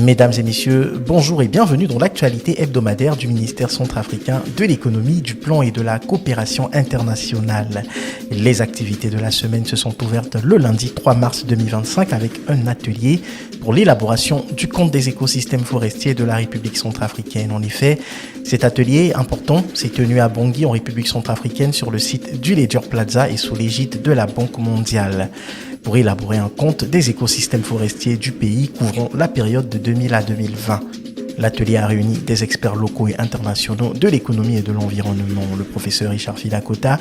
Mesdames et messieurs, bonjour et bienvenue dans l'actualité hebdomadaire du ministère centrafricain de l'économie, du plan et de la coopération internationale. Les activités de la semaine se sont ouvertes le lundi 3 mars 2025 avec un atelier pour l'élaboration du compte des écosystèmes forestiers de la République centrafricaine. En effet, cet atelier important s'est tenu à Bangui en République centrafricaine sur le site du Ledger Plaza et sous l'égide de la Banque mondiale, pour élaborer un compte des écosystèmes forestiers du pays couvrant la période de 2000 à 2020. L'atelier a réuni des experts locaux et internationaux de l'économie et de l'environnement. Le professeur Richard Filakota,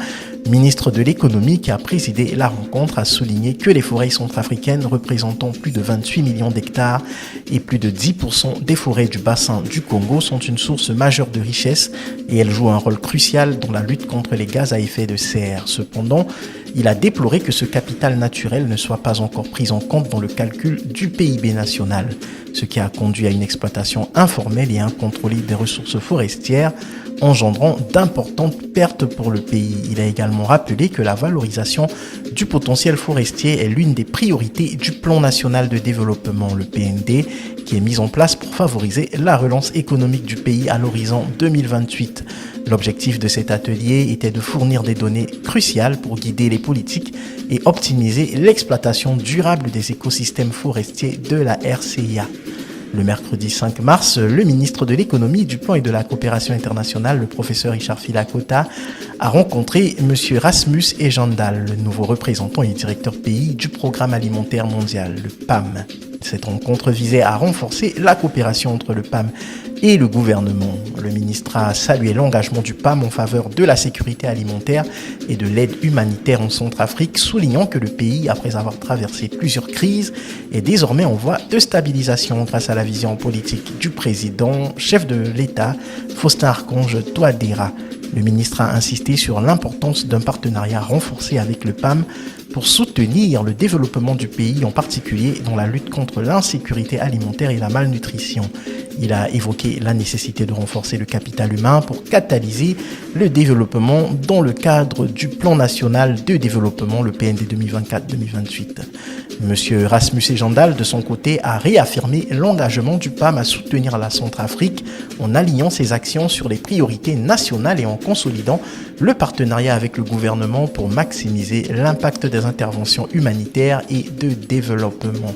ministre de l'économie qui a présidé la rencontre, a souligné que les forêts centrafricaines représentant plus de 28 millions d'hectares et plus de 10% des forêts du bassin du Congo sont une source majeure de richesse et elles jouent un rôle crucial dans la lutte contre les gaz à effet de serre. Cependant, il a déploré que ce capital naturel ne soit pas encore pris en compte dans le calcul du PIB national, ce qui a conduit à une exploitation informelle et incontrôlée des ressources forestières, engendrant d'importantes pertes pour le pays. Il a également rappelé que la valorisation du potentiel forestier est l'une des priorités du Plan national de développement, le PND, qui est mis en place pour favoriser la relance économique du pays à l'horizon 2028. L'objectif de cet atelier était de fournir des données cruciales pour guider les politiques et optimiser l'exploitation durable des écosystèmes forestiers de la RCA. Le mercredi 5 mars, le ministre de l'économie, du plan et de la coopération internationale, le professeur Richard Filakota, a rencontré M. Rasmus Ejandal, le nouveau représentant et directeur pays du Programme alimentaire mondial, le PAM. Cette rencontre visait à renforcer la coopération entre le PAM et le gouvernement. Le ministre a salué l'engagement du PAM en faveur de la sécurité alimentaire et de l'aide humanitaire en Centrafrique, soulignant que le pays, après avoir traversé plusieurs crises, est désormais en voie de stabilisation grâce à la vision politique du président, chef de l'État, Faustin Archange Touadéra. Le ministre a insisté sur l'importance d'un partenariat renforcé avec le PAM pour soutenir le développement du pays, en particulier dans la lutte contre l'insécurité alimentaire et la malnutrition. Il a évoqué la nécessité de renforcer le capital humain pour catalyser le développement dans le cadre du plan national de développement, le PND 2024-2028. Monsieur Rasmus Ejandal, de son côté, a réaffirmé l'engagement du PAM à soutenir la Centrafrique en alignant ses actions sur les priorités nationales et en consolidant le partenariat avec le gouvernement pour maximiser l'impact des interventions humanitaires et de développement.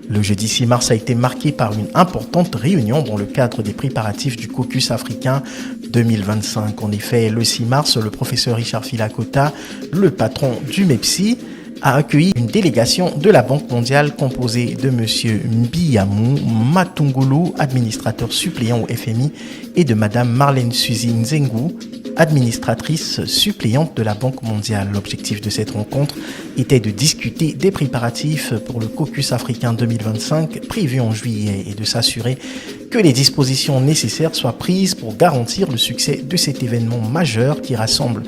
Le jeudi 6 mars a été marqué par une importante réunion dans le cadre des préparatifs du caucus africain 2025. En effet, le 6 mars, le professeur Richard Filakota, le patron du MEPSI, a accueilli une délégation de la Banque mondiale composée de M. Mbiyamu Matungulu, administrateur suppléant au FMI, et de Mme Marlène Suzy Nzengu, administratrice suppléante de la Banque mondiale. L'objectif de cette rencontre était de discuter des préparatifs pour le caucus africain 2025 prévu en juillet et de s'assurer que les dispositions nécessaires soient prises pour garantir le succès de cet événement majeur qui rassemble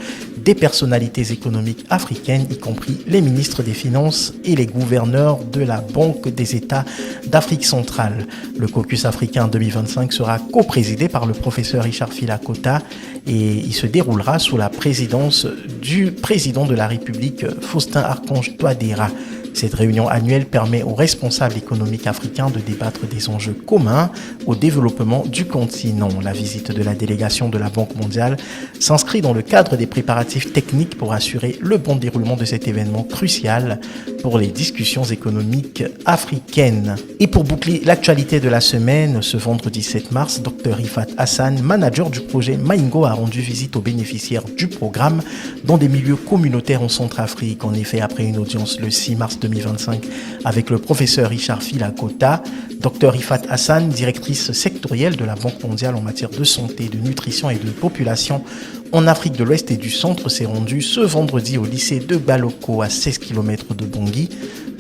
des personnalités économiques africaines, y compris les ministres des Finances et les gouverneurs de la Banque des États d'Afrique centrale. Le caucus africain 2025 sera coprésidé par le professeur Richard Filakota et il se déroulera sous la présidence du président de la République, Faustin Archange Touadéra. Cette réunion annuelle permet aux responsables économiques africains de débattre des enjeux communs au développement du continent. La visite de la délégation de la Banque mondiale s'inscrit dans le cadre des préparatifs techniques pour assurer le bon déroulement de cet événement crucial pour les discussions économiques africaines. Et pour boucler l'actualité de la semaine, ce vendredi 7 mars, Dr Rifat Hassan, manager du projet Maingo, a rendu visite aux bénéficiaires du programme dans des milieux communautaires en Centrafrique. En effet, après une audience le 6 mars 2025 avec le professeur Richard Filakota, Dr Rifat Hassan, directrice sectorielle de la Banque mondiale en matière de santé, de nutrition et de population en Afrique de l'Ouest et du Centre, s'est rendu ce vendredi au lycée de Baloko à 16 km de Bangui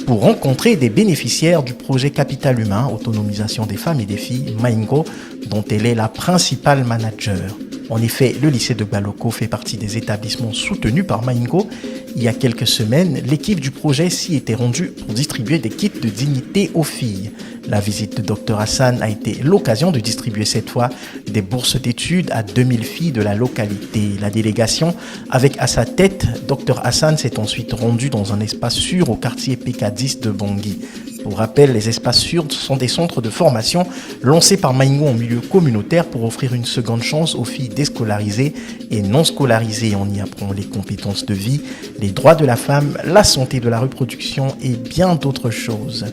pour rencontrer des bénéficiaires du projet Capital Humain, autonomisation des femmes et des filles, Maingo, dont elle est la principale manager. En effet, le lycée de Baloko fait partie des établissements soutenus par Maingo. Il y a quelques semaines, l'équipe du projet s'y était rendue pour distribuer des kits de dignité aux filles. La visite de Dr Hassan a été l'occasion de distribuer cette fois des bourses d'études à 2000 filles de la localité. La délégation, avec à sa tête Dr Hassan, s'est ensuite rendue dans un espace sûr au quartier PK10 de Bangui. Pour rappel, les espaces sûrs sont des centres de formation lancés par Maingo en milieu communautaire pour offrir une seconde chance aux filles déscolarisées et non scolarisées. On y apprend les compétences de vie, les droits de la femme, la santé de la reproduction et bien d'autres choses.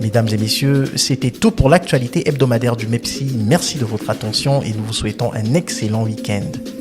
Mesdames et messieurs, c'était tout pour l'actualité hebdomadaire du MEPSI. Merci de votre attention et nous vous souhaitons un excellent week-end.